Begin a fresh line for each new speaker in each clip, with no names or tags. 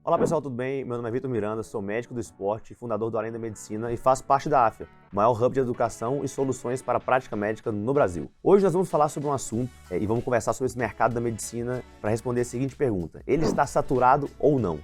Olá pessoal, tudo bem? Meu nome é Vitor Miranda, sou médico do esporte, fundador do Além da Medicina e faço parte da AFIA, o maior hub de educação e soluções para a prática médica no Brasil. Hoje nós vamos falar sobre um assunto e vamos conversar sobre esse mercado da medicina para responder a seguinte pergunta: ele está saturado ou não?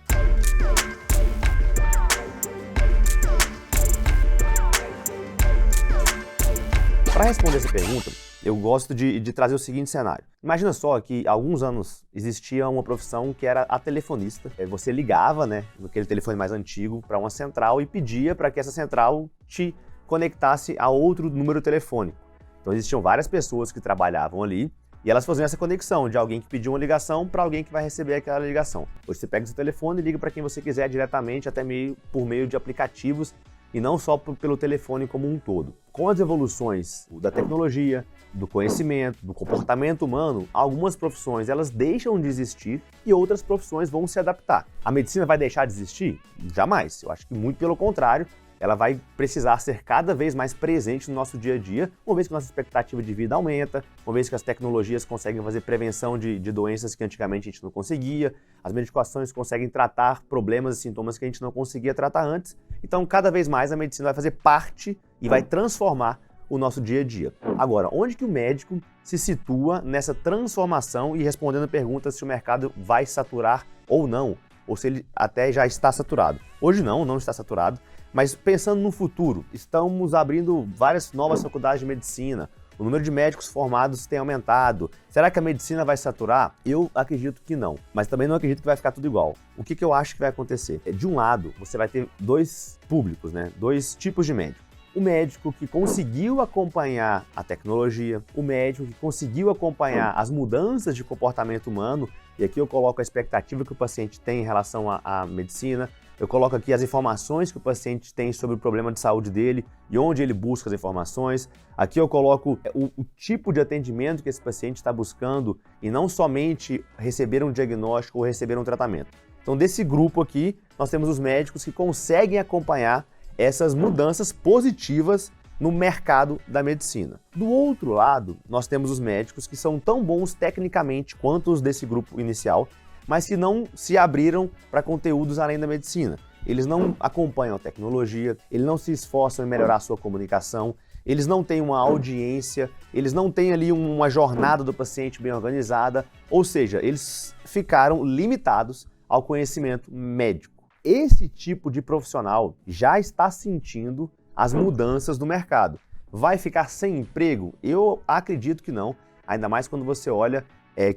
Para responder essa pergunta, eu gosto de trazer o seguinte cenário. Imagina só que há alguns anos existia uma profissão que era a telefonista. Você ligava, naquele telefone mais antigo, para uma central e pedia para que essa central te conectasse a outro número telefônico. Então existiam várias pessoas que trabalhavam ali e elas faziam essa conexão de alguém que pediu uma ligação para alguém que vai receber aquela ligação. Hoje você pega o seu telefone e liga para quem você quiser diretamente, até por meio de aplicativos, e não só pelo telefone como um todo. Com as evoluções da tecnologia, do conhecimento, do comportamento humano, algumas profissões elas deixam de existir e outras profissões vão se adaptar. A medicina vai deixar de existir? Jamais. Eu acho que muito pelo contrário, ela vai precisar ser cada vez mais presente no nosso dia a dia, uma vez que nossa expectativa de vida aumenta, uma vez que as tecnologias conseguem fazer prevenção de doenças que antigamente a gente não conseguia, as medicações conseguem tratar problemas e sintomas que a gente não conseguia tratar antes. Então, cada vez mais a medicina vai fazer parte e vai transformar o nosso dia a dia. Agora, onde que o médico se situa nessa transformação e respondendo a pergunta se o mercado vai saturar ou não, ou se ele até já está saturado? Hoje não está saturado. Mas pensando no futuro, estamos abrindo várias novas faculdades de medicina, o número de médicos formados tem aumentado. Será que a medicina vai saturar? Eu acredito que não, mas também não acredito que vai ficar tudo igual. O que eu acho que vai acontecer? De um lado, você vai ter dois públicos, dois tipos de médico. O médico que conseguiu acompanhar a tecnologia, o médico que conseguiu acompanhar as mudanças de comportamento humano, e aqui eu coloco a expectativa que o paciente tem em relação à medicina, eu coloco aqui as informações que o paciente tem sobre o problema de saúde dele e onde ele busca as informações. Aqui eu coloco o tipo de atendimento que esse paciente está buscando e não somente receber um diagnóstico ou receber um tratamento. Então, desse grupo aqui, nós temos os médicos que conseguem acompanhar essas mudanças positivas no mercado da medicina. Do outro lado, nós temos os médicos que são tão bons tecnicamente quanto os desse grupo inicial, mas que não se abriram para conteúdos além da medicina. Eles não acompanham a tecnologia, eles não se esforçam em melhorar a sua comunicação, eles não têm uma audiência, eles não têm ali uma jornada do paciente bem organizada, ou seja, eles ficaram limitados ao conhecimento médico. Esse tipo de profissional já está sentindo as mudanças do mercado. Vai ficar sem emprego? Eu acredito que não, ainda mais quando você olha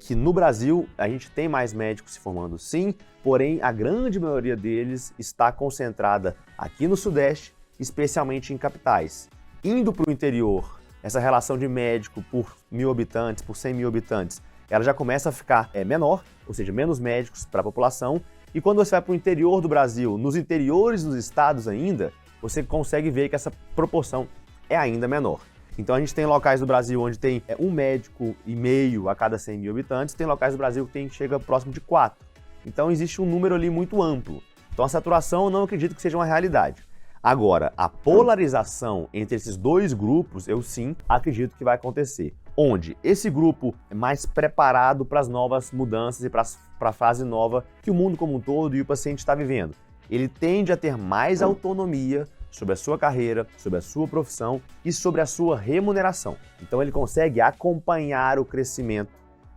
que no Brasil a gente tem mais médicos se formando sim, porém a grande maioria deles está concentrada aqui no Sudeste, especialmente em capitais. Indo para o interior, essa relação de médico por 1.000 habitantes, por 100 mil habitantes, ela já começa a ficar menor, ou seja, menos médicos para a população, e quando você vai para o interior do Brasil, nos interiores dos estados ainda, você consegue ver que essa proporção é ainda menor. Então a gente tem locais do Brasil onde tem 1,5 médico a cada 100 mil habitantes, tem locais do Brasil que chega próximo de 4. Então existe um número ali muito amplo. Então a saturação eu não acredito que seja uma realidade. Agora, a polarização entre esses dois grupos, eu sim acredito que vai acontecer. Onde esse grupo é mais preparado para as novas mudanças e para a fase nova que o mundo como um todo e o paciente está vivendo. Ele tende a ter mais autonomia sobre a sua carreira, sobre a sua profissão e sobre a sua remuneração. Então ele consegue acompanhar o crescimento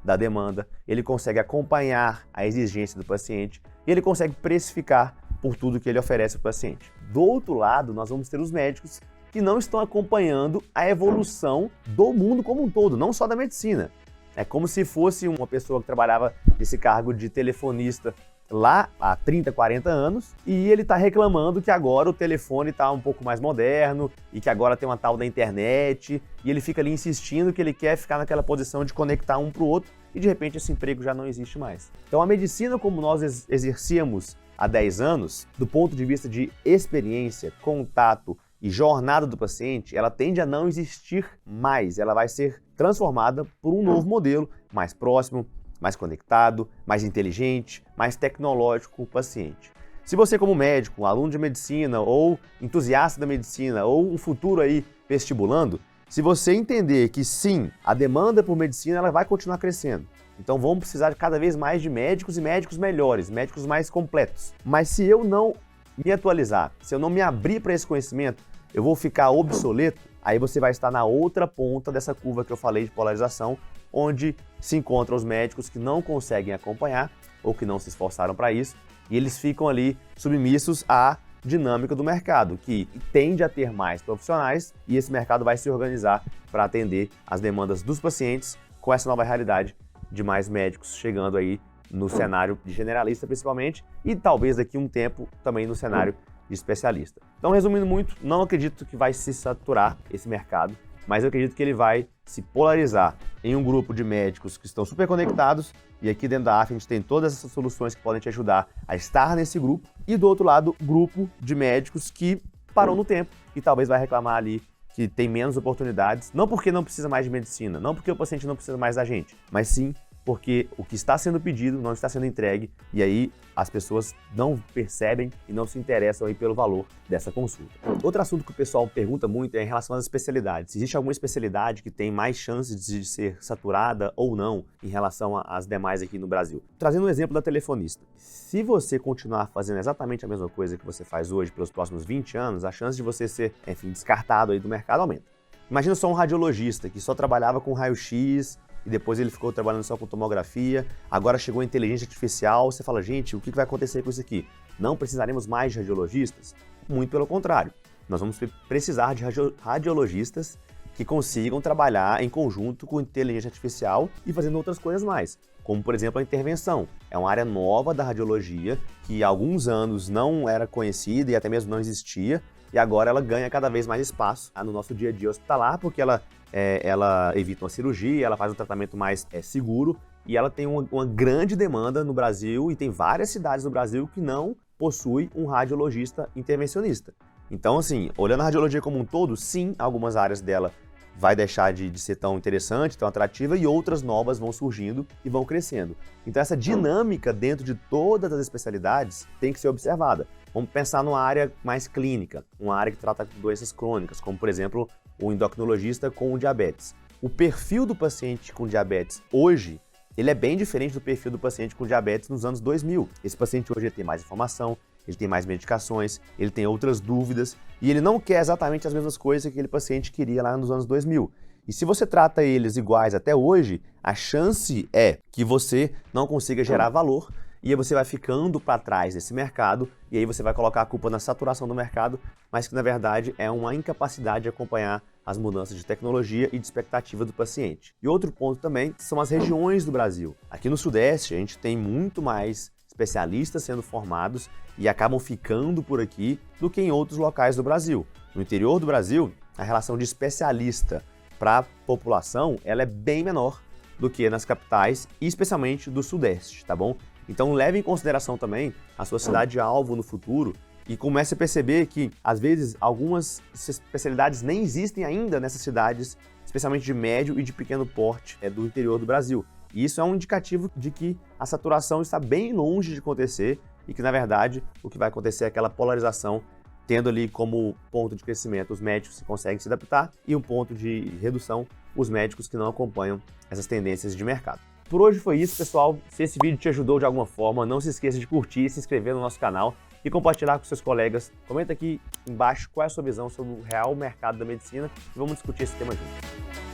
da demanda, ele consegue acompanhar a exigência do paciente e ele consegue precificar por tudo que ele oferece ao paciente. Do outro lado, nós vamos ter os médicos que não estão acompanhando a evolução do mundo como um todo, não só da medicina. É como se fosse uma pessoa que trabalhava nesse cargo de telefonista lá há 30, 40 anos e ele está reclamando que agora o telefone está um pouco mais moderno e que agora tem uma tal da internet e ele fica ali insistindo que ele quer ficar naquela posição de conectar um para o outro e de repente esse emprego já não existe mais. Então a medicina como nós exercíamos há 10 anos, do ponto de vista de experiência, contato e jornada do paciente, ela tende a não existir mais, ela vai ser transformada por um novo modelo mais próximo, mais conectado, mais inteligente, mais tecnológico com o paciente. Se você como médico, aluno de medicina ou entusiasta da medicina ou um futuro aí vestibulando, se você entender que sim, a demanda por medicina ela vai continuar crescendo, Então vamos precisar cada vez mais de médicos e médicos melhores, médicos mais completos. Mas se eu não me atualizar, se eu não me abrir para esse conhecimento, eu vou ficar obsoleto. Aí você vai estar na outra ponta dessa curva que eu falei de polarização, onde se encontram os médicos que não conseguem acompanhar ou que não se esforçaram para isso, e eles ficam ali submissos à dinâmica do mercado, que tende a ter mais profissionais, e esse mercado vai se organizar para atender as demandas dos pacientes com essa nova realidade de mais médicos chegando aí no cenário de generalista principalmente, e talvez daqui a um tempo também no cenário de especialista. Então, resumindo muito, não acredito que vai se saturar esse mercado, mas eu acredito que ele vai se polarizar em um grupo de médicos que estão super conectados, e aqui dentro da AF a gente tem todas essas soluções que podem te ajudar a estar nesse grupo, e do outro lado, grupo de médicos que parou no tempo e talvez vai reclamar ali que tem menos oportunidades, não porque não precisa mais de medicina, não porque o paciente não precisa mais da gente, mas sim porque o que está sendo pedido não está sendo entregue, e aí as pessoas não percebem e não se interessam aí pelo valor dessa consulta. Outro assunto que o pessoal pergunta muito é em relação às especialidades. Existe alguma especialidade que tem mais chances de ser saturada ou não em relação às demais aqui no Brasil? Trazendo um exemplo da telefonista. Se você continuar fazendo exatamente a mesma coisa que você faz hoje pelos próximos 20 anos, a chance de você ser, enfim, descartado aí do mercado aumenta. Imagina só um radiologista que só trabalhava com raio-x, e depois ele ficou trabalhando só com tomografia, agora chegou a inteligência artificial, você fala, gente, o que vai acontecer com isso aqui? Não precisaremos mais de radiologistas? Muito pelo contrário, nós vamos precisar de radiologistas que consigam trabalhar em conjunto com inteligência artificial e fazendo outras coisas mais, como por exemplo a intervenção. É uma área nova da radiologia que há alguns anos não era conhecida e até mesmo não existia, e agora ela ganha cada vez mais espaço no nosso dia a dia hospitalar, porque ela evita uma cirurgia, ela faz um tratamento mais seguro, e ela tem uma grande demanda no Brasil, e tem várias cidades no Brasil que não possuem um radiologista intervencionista. Então, assim, olhando a radiologia como um todo, sim, algumas áreas dela vai deixar de ser tão interessante, tão atrativa, e outras novas vão surgindo e vão crescendo. Então essa dinâmica dentro de todas as especialidades tem que ser observada. Vamos pensar numa área mais clínica, uma área que trata doenças crônicas, como por exemplo o endocrinologista com o diabetes. O perfil do paciente com diabetes hoje, ele é bem diferente do perfil do paciente com diabetes nos anos 2000. Esse paciente hoje tem mais informação, ele tem mais medicações, ele tem outras dúvidas, e ele não quer exatamente as mesmas coisas que aquele paciente queria lá nos anos 2000. E se você trata eles iguais até hoje, a chance é que você não consiga gerar valor, e aí você vai ficando para trás desse mercado, e aí você vai colocar a culpa na saturação do mercado, mas que na verdade é uma incapacidade de acompanhar as mudanças de tecnologia e de expectativa do paciente. E outro ponto também são as regiões do Brasil. Aqui no Sudeste a gente tem muito mais especialistas sendo formados e acabam ficando por aqui do que em outros locais do Brasil. No interior do Brasil, a relação de especialista para a população ela é bem menor do que nas capitais e especialmente do Sudeste, tá bom? Então leve em consideração também a sua cidade-alvo no futuro e comece a perceber que, às vezes, algumas especialidades nem existem ainda nessas cidades, especialmente de médio e de pequeno porte do interior do Brasil. E isso é um indicativo de que a saturação está bem longe de acontecer e que, na verdade, o que vai acontecer é aquela polarização, tendo ali como ponto de crescimento os médicos que conseguem se adaptar e um ponto de redução os médicos que não acompanham essas tendências de mercado. Por hoje foi isso, pessoal. Se esse vídeo te ajudou de alguma forma, não se esqueça de curtir, se inscrever no nosso canal e compartilhar com seus colegas. Comenta aqui embaixo qual é a sua visão sobre o real mercado da medicina e vamos discutir esse tema juntos.